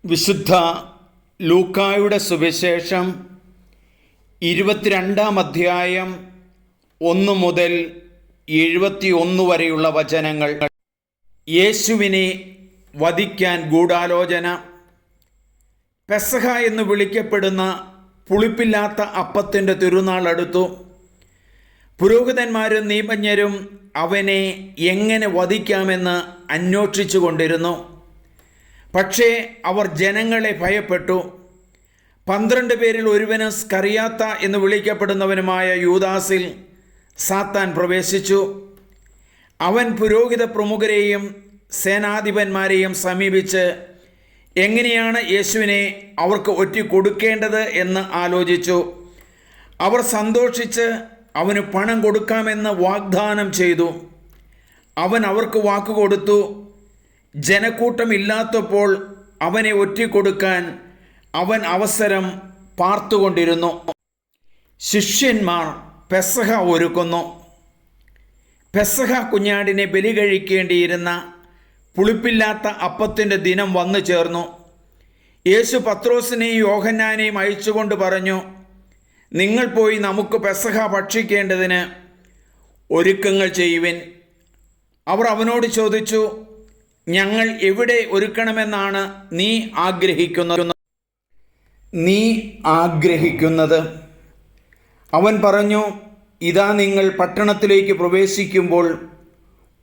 വിശുദ്ധ ലൂക്കായുടെ സുവിശേഷം 22-ാം അധ്യായം 1 മുതൽ 71 വരെയുള്ള വചനങ്ങൾ. യേശുവിനെ വധിക്കാൻ ഗൂഢാലോചന. പെസഹ എന്ന് വിളിക്കപ്പെടുന്ന പുളിപ്പില്ലാത്ത അപ്പത്തിൻ്റെ തിരുനാൾ അടുത്തു. പുരോഹിതന്മാരും നിയമജ്ഞരും അവനെ എങ്ങനെ വധിക്കാമെന്ന് അന്വേഷിച്ചു കൊണ്ടിരുന്നു. പക്ഷേ അവർ ജനങ്ങളെ ഭയപ്പെട്ടു. 12 പേരിൽ ഒരുവന് സ്കറിയാത്ത എന്ന് വിളിക്കപ്പെടുന്നവനുമായ യൂദാസിൽ സാത്താൻ പ്രവേശിച്ചു. അവൻ പുരോഹിത പ്രമുഖരെയും സേനാധിപന്മാരെയും സമീപിച്ച് എങ്ങനെയാണ് യേശുവിനെ അവർക്ക് ഒറ്റിക്കൊടുക്കേണ്ടത് എന്ന് ആലോചിച്ചു. അവർ സന്തോഷിച്ച് അവന് പണം കൊടുക്കാമെന്ന് വാഗ്ദാനം ചെയ്തു. അവൻ അവർക്ക് വാക്കുകൊടുത്തു. ജനക്കൂട്ടമില്ലാത്തപ്പോൾ അവനെ ഒറ്റിക്കൊടുക്കാൻ അവൻ അവസരം പാർത്തുകൊണ്ടിരുന്നു. ശിഷ്യന്മാർ പെസഹ ഒരുക്കുന്നു. പെസഹ കുഞ്ഞാടിനെ ബലി കഴിക്കേണ്ടിയിരുന്ന പുളിപ്പില്ലാത്ത അപ്പത്തിൻ്റെ ദിനം വന്നു ചേർന്നു. യേശു പത്രോസിനെയും യോഹന്നാനെയും അയച്ചുകൊണ്ട് പറഞ്ഞു, നിങ്ങൾ പോയി നമുക്ക് പെസഹ ഭക്ഷിക്കേണ്ടതിന് ഒരുക്കങ്ങൾ ചെയ്യുവിൻ. അവർ അവനോട് ചോദിച്ചു, ഞങ്ങൾ എവിടെ ഒരുക്കണമെന്നാണ് നീ ആഗ്രഹിക്കുന്നത്? അവൻ പറഞ്ഞു, ഇതാ നിങ്ങൾ പട്ടണത്തിലേക്ക് പ്രവേശിക്കുമ്പോൾ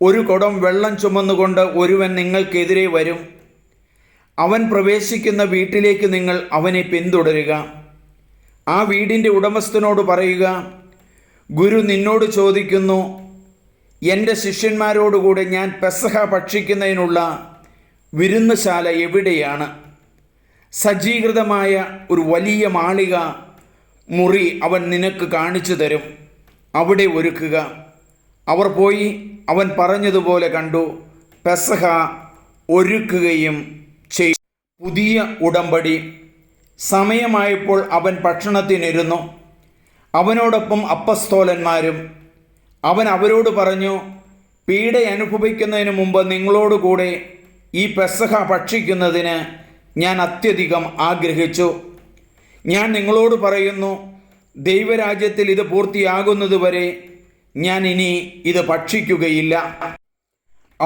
ഒരു കുടം വെള്ളം ചുമന്നുകൊണ്ട് ഒരുവൻ നിങ്ങൾക്കെതിരെ വരും. അവൻ പ്രവേശിക്കുന്ന വീട്ടിലേക്ക് നിങ്ങൾ അവനെ പിന്തുടരുക. ആ വീടിൻ്റെ ഉടമസ്ഥനോട് പറയുക, ഗുരു നിന്നോട് ചോദിക്കുന്നു, എൻ്റെ ശിഷ്യന്മാരോടുകൂടെ ഞാൻ പെസഹ ഭക്ഷിക്കുന്നതിനുള്ള വിരുന്നുശാല എവിടെയാണ്? സജ്ജീകൃതമായ ഒരു വലിയ മാളിക മുറി അവൻ നിനക്ക് കാണിച്ചു തരും. അവിടെ ഒരുക്കുക. അവർ പോയി അവൻ പറഞ്ഞതുപോലെ കണ്ടു. പെസഹ ഒരുക്കുകയും ചെയ്തു. പുതിയ ഉടമ്പടി. സമയമായപ്പോൾ അവൻ ഭക്ഷണത്തിനിരുന്നു. അവനോടൊപ്പം അപ്പസ്തോലന്മാരും. അവൻ അവരോട് പറഞ്ഞു, പീഡ അനുഭവിക്കുന്നതിന് മുമ്പ് നിങ്ങളോടുകൂടെ ഈ പെസഹ ഭക്ഷിക്കുന്നതിന് ഞാൻ അത്യധികം ആഗ്രഹിച്ചു. ഞാൻ നിങ്ങളോട് പറയുന്നു, ദൈവരാജ്യത്തിൽ ഇത് പൂർത്തിയാകുന്നതുവരെ ഞാൻ ഇനി ഇത് ഭക്ഷിക്കുകയില്ല.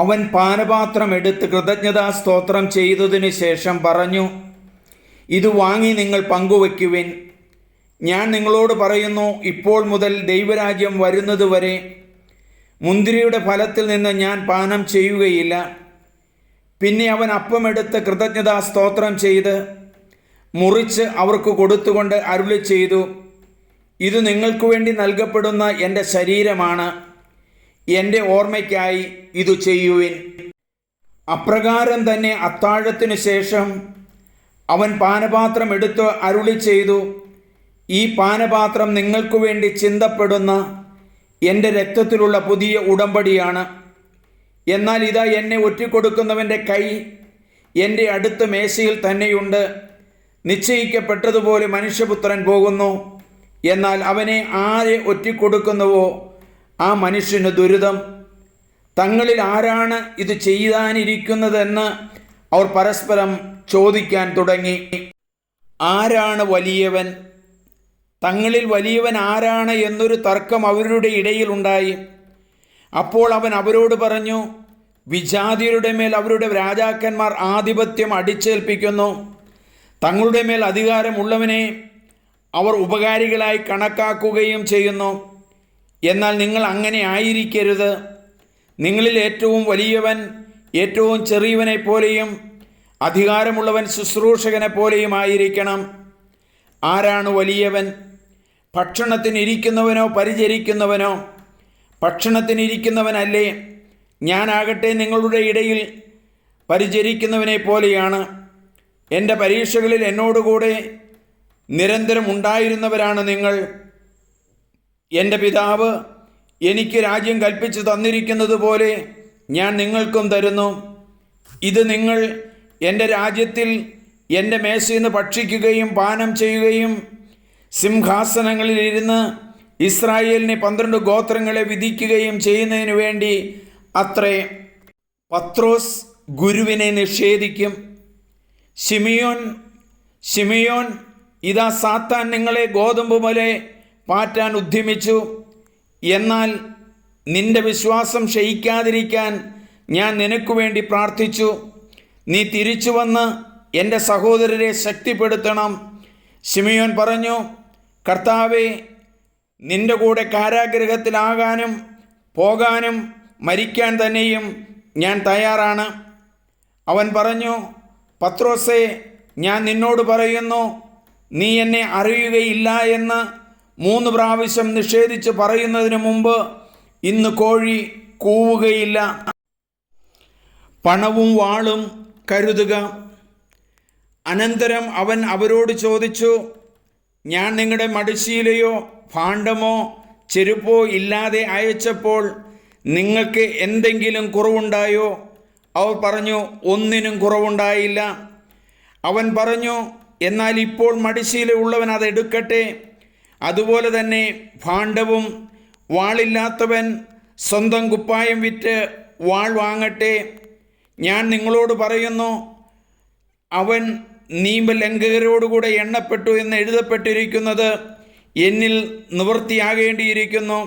അവൻ പാനപാത്രം എടുത്ത് കൃതജ്ഞതാ സ്തോത്രം ചെയ്തതിനു ശേഷം പറഞ്ഞു, ഇത് വാങ്ങി നിങ്ങൾ പങ്കുവയ്ക്കുവിൻ. ഞാൻ നിങ്ങളോട് പറയുന്നു, ഇപ്പോൾ മുതൽ ദൈവരാജ്യം വരുന്നതുവരെ മുന്തിരിയുടെ ഫലത്തിൽ നിന്ന് ഞാൻ പാനം ചെയ്യുകയില്ല. പിന്നെ അവൻ അപ്പമെടുത്ത് കൃതജ്ഞതാ സ്തോത്രം ചെയ്ത് മുറിച്ച് അവർക്ക് കൊടുത്തുകൊണ്ട് അരുളി ചെയ്തു, ഇത് നിങ്ങൾക്ക് വേണ്ടി നൽകപ്പെടുന്ന എൻ്റെ ശരീരമാണ്. എൻ്റെ ഓർമ്മയ്ക്കായി ഇത് ചെയ്യുവിൻ. അപ്രകാരം തന്നെ അത്താഴത്തിനു ശേഷം അവൻ പാനപാത്രം എടുത്ത് അരുളി ചെയ്തു, ഈ പാനപാത്രം നിങ്ങൾക്ക് വേണ്ടി ചിന്തപ്പെടുന്ന എൻ്റെ രക്തത്തിലുള്ള പുതിയ ഉടമ്പടിയാണ്. എന്നാൽ ഇതാ എന്നെ ഒറ്റിക്കൊടുക്കുന്നവൻ്റെ കൈ എൻ്റെ അടുത്ത മേശയിൽ തന്നെയുണ്ട്. നിശ്ചയിക്കപ്പെട്ടതുപോലെ മനുഷ്യപുത്രൻ പോകുന്നു. എന്നാൽ അവനെ ആരെ ഒറ്റിക്കൊടുക്കുന്നുവോ ആ മനുഷ്യന് ദുരിതം. തങ്ങളിൽ ആരാണ് ഇത് ചെയ്യാനിരിക്കുന്നതെന്ന് അവർ പരസ്പരം ചോദിക്കാൻ തുടങ്ങി. ആരാണ് വലിയവൻ? തങ്ങളിൽ വലിയവൻ ആരാണ് എന്നൊരു തർക്കം അവരുടെ ഇടയിലുണ്ടായി. അപ്പോൾ അവൻ അവരോട് പറഞ്ഞു, വിജാതിയരുടെ മേൽ അവരുടെ രാജാക്കന്മാർ ആധിപത്യം അടിച്ചേൽപ്പിക്കുന്നു. തങ്ങളുടെ മേൽ അധികാരമുള്ളവനെ അവർ ഉപകാരികളായി കണക്കാക്കുകയും ചെയ്യുന്നു. എന്നാൽ നിങ്ങൾ അങ്ങനെ ആയിരിക്കരുത്. നിങ്ങളിൽ ഏറ്റവും വലിയവൻ ഏറ്റവും ചെറിയവനെ പോലെയും അധികാരമുള്ളവൻ ശുശ്രൂഷകനെ പോലെയും ആയിരിക്കണം. ആരാണ് വലിയവൻ? ഭക്ഷണത്തിനിരിക്കുന്നവനോ പരിചരിക്കുന്നവനോ? ഭക്ഷണത്തിനിരിക്കുന്നവനല്ലേ. ഞാനാകട്ടെ നിങ്ങളുടെ ഇടയിൽ പരിചരിക്കുന്നവനെ പോലെയാണ്. എൻ്റെ പരീക്ഷകളിൽ എന്നോടുകൂടെ നിരന്തരം ഉണ്ടായിരുന്നവരാണ് നിങ്ങൾ. എൻ്റെ പിതാവ് എനിക്ക് രാജ്യം കൽപ്പിച്ചു തന്നിരിക്കുന്നത് പോലെ ഞാൻ നിങ്ങൾക്കും തരുന്നു. ഇത് നിങ്ങൾ എൻ്റെ രാജ്യത്തിൽ എൻ്റെ മേശയിൽ നിന്ന് ഭക്ഷിക്കുകയും പാനം ചെയ്യുകയും സിംഹാസനങ്ങളിലിരുന്ന് ഇസ്രായേലിനെ 12 ഗോത്രങ്ങളെ വിധിക്കുകയും ചെയ്യുന്നതിന് വേണ്ടി അത്രേ. പത്രോസ് ഗുരുവിനെ നിഷേധിക്കും. ശിമിയോൻ ശിമിയോൻ, ഇതാ സാത്താൻ നിങ്ങളെ ഗോതമ്പ് പോലെ പാറ്റാൻ ഉദ്യമിച്ചു. എന്നാൽ നിന്റെ വിശ്വാസം ക്ഷയിക്കാതിരിക്കാൻ ഞാൻ നിനക്ക് വേണ്ടി പ്രാർത്ഥിച്ചു. നീ തിരിച്ചു വന്ന് എൻ്റെ സഹോദരരെ ശക്തിപ്പെടുത്തണം. ശിമിയോൻ പറഞ്ഞു, കർത്താവേ, നിന്റെ കൂടെ കാരാഗൃഹത്തിലാകാനും പോകാനും മരിക്കാൻ തന്നെയും ഞാൻ തയ്യാറാണ്. അവൻ പറഞ്ഞു, പത്രോസേ, ഞാൻ നിന്നോട് പറയുന്നു, നീ എന്നെ അറിയുകയില്ല എന്ന് 3 പ്രാവശ്യം നിഷേധിച്ച് പറയുന്നതിന് മുമ്പ് ഇന്ന് കോഴി കൂവുകയില്ല. പണവും വാളും കരുതുക. അനന്തരം അവൻ അവരോട് ചോദിച്ചു, ഞാൻ നിങ്ങളുടെ മടിശീലയോ ഭാണ്ഡമോ ചെരുപ്പോ ഇല്ലാതെ അയച്ചപ്പോൾ നിങ്ങൾക്ക് എന്തെങ്കിലും കുറവുണ്ടായോ? അവർ പറഞ്ഞു, ഒന്നിനും കുറവുണ്ടായില്ല. അവൻ പറഞ്ഞു, എന്നാൽ ഇപ്പോൾ മടിശീല ഉള്ളവൻ അതെടുക്കട്ടെ. അതുപോലെ തന്നെ ഭാണ്ഡവും. വാളില്ലാത്തവൻ സ്വന്തം കുപ്പായം വിറ്റ് വാൾ വാങ്ങട്ടെ. ഞാൻ നിങ്ങളോട് പറയുന്നു, അവൻ നിയമലംഘകരോടുകൂടെ എണ്ണപ്പെട്ടു എന്ന് എഴുതപ്പെട്ടിരിക്കുന്നത് എന്നിൽ നിവൃത്തിയാകേണ്ടിയിരിക്കുന്നു.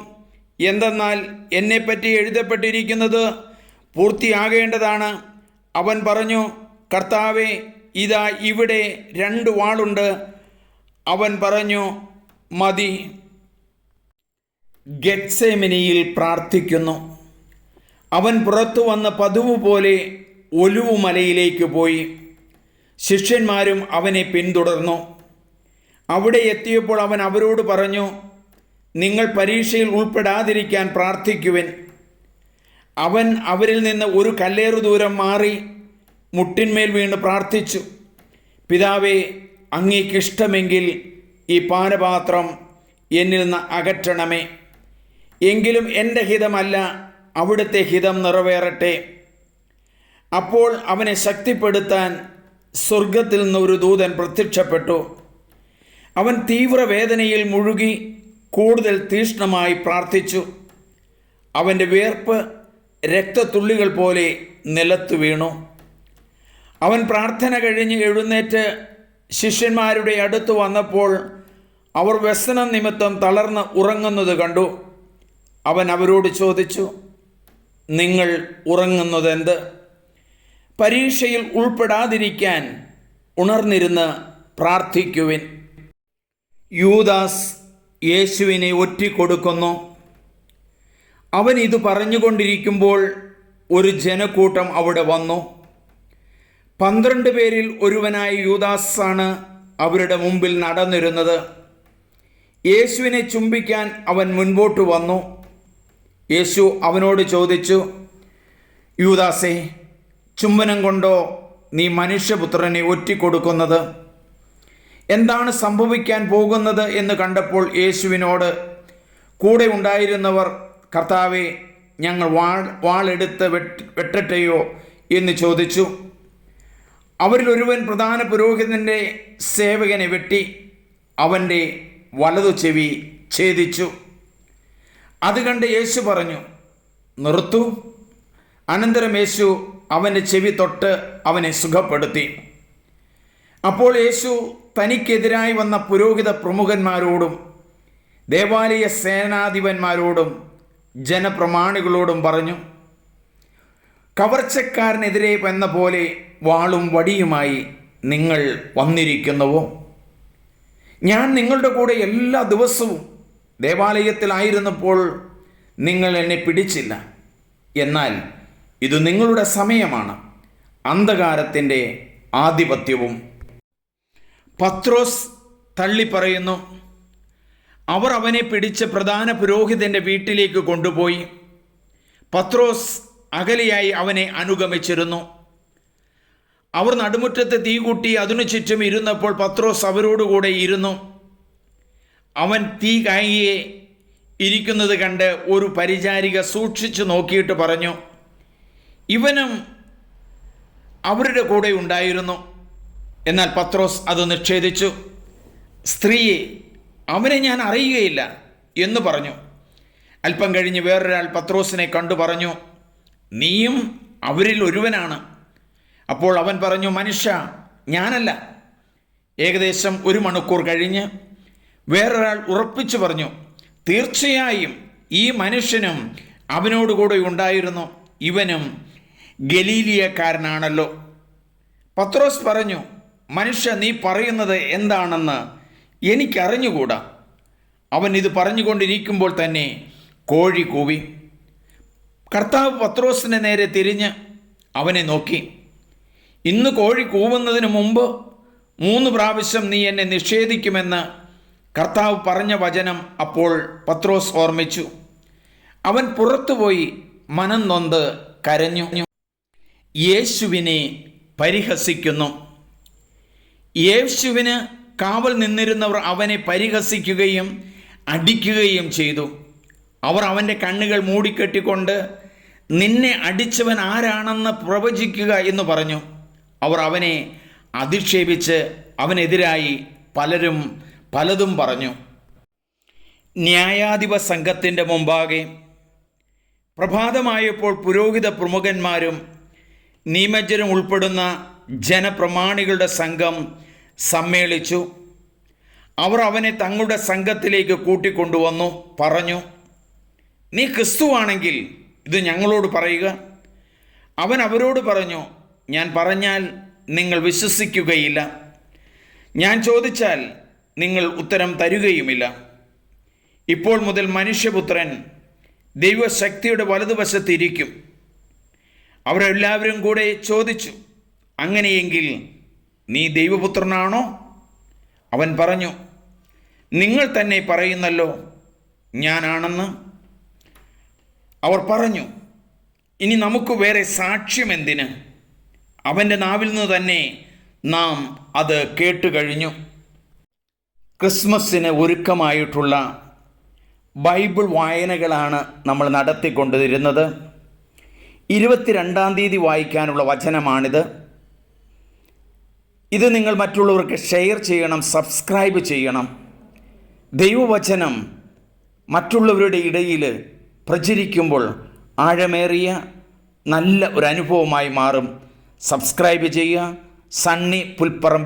എന്തെന്നാൽ എന്നെപ്പറ്റി എഴുതപ്പെട്ടിരിക്കുന്നത് പൂർത്തിയാകേണ്ടതാണ്. അവൻ പറഞ്ഞു, കർത്താവേ, ഇതാ ഇവിടെ 2 വാളുണ്ട്. അവൻ പറഞ്ഞു, മതി. ഗെത്സേമനിയിൽ പ്രാർത്ഥിക്കുന്നു. അവൻ പുറത്തു വന്ന് പതിവ് പോലെ ഒലിവുമലയിലേക്ക് പോയി. ശിഷ്യന്മാരും അവനെ പിന്തുടർന്നു. അവിടെ എത്തിയപ്പോൾ അവൻ അവരോട് പറഞ്ഞു, നിങ്ങൾ പരീക്ഷയിൽ ഉൾപ്പെടാതിരിക്കാൻ പ്രാർത്ഥിക്കുവിൻ. അവൻ അവരിൽ നിന്ന് ഒരു കല്ലേറു ദൂരം മാറി മുട്ടിന്മേൽ വീണ് പ്രാർത്ഥിച്ചു, പിതാവേ, അങ്ങേക്കിഷ്ടമെങ്കിൽ ഈ പാനപാത്രം എന്നിൽ നിന്ന് അകറ്റണമേ. എങ്കിലും എൻ്റെ ഹിതമല്ല, അവിടുത്തെ ഹിതം നിറവേറട്ടെ. അപ്പോൾ അവനെ ശക്തിപ്പെടുത്താൻ സ്വർഗത്തിൽ നിന്ന് ഒരു ദൂതൻ പ്രത്യക്ഷപ്പെട്ടു. അവൻ തീവ്രവേദനയിൽ മുഴുകി കൂടുതൽ തീക്ഷ്ണമായി പ്രാർത്ഥിച്ചു. അവൻ്റെ വിയർപ്പ് രക്തത്തുള്ളികൾ പോലെ നിലത്തു വീണു. അവൻ പ്രാർത്ഥന കഴിഞ്ഞ് എഴുന്നേറ്റ് ശിഷ്യന്മാരുടെ അടുത്ത് വന്നപ്പോൾ അവർ വ്യസനം നിമിത്തം തളർന്ന് ഉറങ്ങുന്നത് കണ്ടു. അവൻ അവരോട് ചോദിച്ചു, നിങ്ങൾ ഉറങ്ങുന്നതെന്ത്? പരീക്ഷയിൽ ഉൾപ്പെടാതിരിക്കാൻ ഉണർന്നിരുന്ന് പ്രാർത്ഥിക്കുവിൻ. യൂദാസ് യേശുവിനെ ഒറ്റിക്കൊടുക്കുന്നു. അവൻ ഇത് പറഞ്ഞുകൊണ്ടിരിക്കുമ്പോൾ ഒരു ജനക്കൂട്ടം അവിടെ വന്നു. 12 പേരിൽ ഒരുവനായ യൂദാസാണ് അവരുടെ മുമ്പിൽ നടന്നിരുന്നത്. യേശുവിനെ ചുംബിക്കാൻ അവൻ മുൻപോട്ട് വന്നു. യേശു അവനോട് ചോദിച്ചു, യൂദാസേ, ചുംബനം കൊണ്ടോ നീ മനുഷ്യപുത്രനെ ഒറ്റിക്കൊടുക്കുന്നത്? എന്താണ് സംഭവിക്കാൻ പോകുന്നത് എന്ന് കണ്ടപ്പോൾ യേശുവിനോട് കൂടെ ഉണ്ടായിരുന്നവർ, കർത്താവേ, ഞങ്ങൾ വാളെടുത്ത് വെട്ടട്ടെയോ എന്ന് ചോദിച്ചു. അവരിൽ ഒരുവൻ പ്രധാന പുരോഹിതൻ്റെ സേവകനെ വെട്ടി അവൻ്റെ വലതു ചെവി ഛേദിച്ചു. അത് കണ്ട് യേശു പറഞ്ഞു, നിർത്തു. അനന്തരം യേശു അവൻ്റെ ചെവി തൊട്ട് അവനെ സുഖപ്പെടുത്തി. അപ്പോൾ യേശു തനിക്കെതിരായി വന്ന പുരോഹിത പ്രമുഖന്മാരോടും ദേവാലയ സേനാധിപന്മാരോടും ജനപ്രമാണികളോടും പറഞ്ഞു, കവർച്ചക്കാരനെതിരെ വന്ന പോലെ വാളും വടിയുമായി നിങ്ങൾ വന്നിരിക്കുന്നുവോ? ഞാൻ നിങ്ങളുടെ കൂടെ എല്ലാ ദിവസവും ദേവാലയത്തിലായിരുന്നപ്പോൾ നിങ്ങൾ എന്നെ പിടിച്ചില്ല. എന്നാൽ ഇത് നിങ്ങളുടെ സമയമാണ്, അന്ധകാരത്തിൻ്റെ ആധിപത്യവും. പത്രോസ് തള്ളിപ്പറയുന്നു. അവർ അവനെ പിടിച്ച് പ്രധാന പുരോഹിതൻ്റെ വീട്ടിലേക്ക് കൊണ്ടുപോയി. പത്രോസ് അകലെയായി അവനെ അനുഗമിച്ചിരുന്നു. അവർ നടുമുറ്റത്ത് തീ കൂട്ടി അതിനു ചുറ്റും ഇരുന്നപ്പോൾ പത്രോസ് അവരോടുകൂടെ ഇരുന്നു. അവൻ തീ കായിയെ ഇരിക്കുന്നത് കണ്ട് ഒരു പരിചാരിക സൂക്ഷിച്ചു നോക്കിയിട്ട് പറഞ്ഞു, ഇവനും അവരുടെ കൂടെ ഉണ്ടായിരുന്നു. എന്നാൽ പത്രോസ് അത് നിഷേധിച്ചു. സ്ത്രീയെ, അവനെ ഞാൻ അറിയുകയില്ല എന്ന് പറഞ്ഞു. അല്പം കഴിഞ്ഞ് വേറൊരാൾ പത്രോസിനെ കണ്ടു പറഞ്ഞു, നീയും അവരിൽ ഒരുവനാണ്. അപ്പോൾ അവൻ പറഞ്ഞു, മനുഷ്യ, ഞാനല്ല. ഏകദേശം 1 മണിക്കൂർ കഴിഞ്ഞ് വേറൊരാൾ ഉറപ്പിച്ചു പറഞ്ഞു, തീർച്ചയായും ഈ മനുഷ്യനും അവനോടുകൂടെ ഉണ്ടായിരുന്നു, ഇവനും ഗലീലിയക്കാരനാണല്ലോ. പത്രോസ് പറഞ്ഞു, മനുഷ്യ, നീ പറയുന്നത് എന്താണെന്ന് എനിക്കറിഞ്ഞുകൂടാ. അവൻ ഇത് പറഞ്ഞുകൊണ്ടിരിക്കുമ്പോൾ തന്നെ കോഴി കൂവി. കർത്താവ് പത്രോസിൻ്റെ നേരെ തിരിഞ്ഞ് അവനെ നോക്കി. ഇന്ന് കോഴി കൂവുന്നതിന് മുമ്പ് 3 പ്രാവശ്യം നീ എന്നെ നിഷേധിക്കുമെന്ന് കർത്താവ് പറഞ്ഞ വചനം അപ്പോൾ പത്രോസ് ഓർമ്മിച്ചു. അവൻ പുറത്തുപോയി മനം നൊന്ത് കരഞ്ഞു. യേശുവിനെ പരിഹസിക്കുന്നു. യേശുവിന് കാവൽ നിന്നിരുന്നവർ അവനെ പരിഹസിക്കുകയും അടിക്കുകയും ചെയ്തു. അവർ അവൻ്റെ കണ്ണുകൾ മൂടിക്കെട്ടിക്കൊണ്ട് നിന്നെ അടിച്ചവൻ ആരാണെന്ന് പ്രവചിക്കുക എന്ന് പറഞ്ഞു. അവർ അവനെ അധിക്ഷേപിച്ച് അവനെതിരായി പലരും പലതും പറഞ്ഞു. ന്യായാധിപ സംഘത്തിൻ്റെ മുമ്പാകെ പ്രഭാതമായപ്പോൾ പുരോഹിത പ്രമുഖന്മാരും നിയമജ്ഞരും ഉൾപ്പെടുന്ന ജനപ്രമാണികളുടെ സംഘം സമ്മേളിച്ചു. അവർ അവനെ തങ്ങളുടെ സംഘത്തിലേക്ക് കൂട്ടിക്കൊണ്ടുവന്നു. പറഞ്ഞു, നീ ക്രിസ്തുവാണെങ്കിൽ ഇത് ഞങ്ങളോട് പറയുക. അവൻ അവരോട് പറഞ്ഞു, ഞാൻ പറഞ്ഞാൽ നിങ്ങൾ വിശ്വസിക്കുകയില്ല, ഞാൻ ചോദിച്ചാൽ നിങ്ങൾ ഉത്തരം തരുകയുമില്ല. ഇപ്പോൾ മുതൽ മനുഷ്യപുത്രൻ ദൈവശക്തിയുടെ വലതുവശത്തിരിക്കും. അവരെല്ലാവരും കൂടെ ചോദിച്ചു, അങ്ങനെയെങ്കിൽ നീ ദൈവപുത്രനാണോ? അവൻ പറഞ്ഞു, നിങ്ങൾ തന്നെ പറയുന്നല്ലോ ഞാനാണെന്ന്. അവർ പറഞ്ഞു, ഇനി നമുക്ക് വേറെ സാക്ഷ്യം എന്തിന്? അവൻ്റെ നാവിൽ നിന്ന് തന്നെ നാം അത് കേട്ടുകഴിഞ്ഞു. ക്രിസ്മസിന് ഒരുക്കമായിട്ടുള്ള ബൈബിൾ വായനകളാണ് നമ്മൾ നടത്തിക്കൊണ്ടിരുന്നത്. 22-ാം തീയതി വായിക്കാനുള്ള വചനമാണിത്. ഇത് നിങ്ങൾ മറ്റുള്ളവർക്ക് ഷെയർ ചെയ്യണം, സബ്സ്ക്രൈബ് ചെയ്യണം. ദൈവവചനം മറ്റുള്ളവരുടെ ഇടയിൽ പ്രചരിക്കുമ്പോൾ ആഴമേറിയ നല്ല ഒരു അനുഭവമായി മാറും. സബ്സ്ക്രൈബ് ചെയ്യുക. സണ്ണി പുൽപ്പറമ്പ്.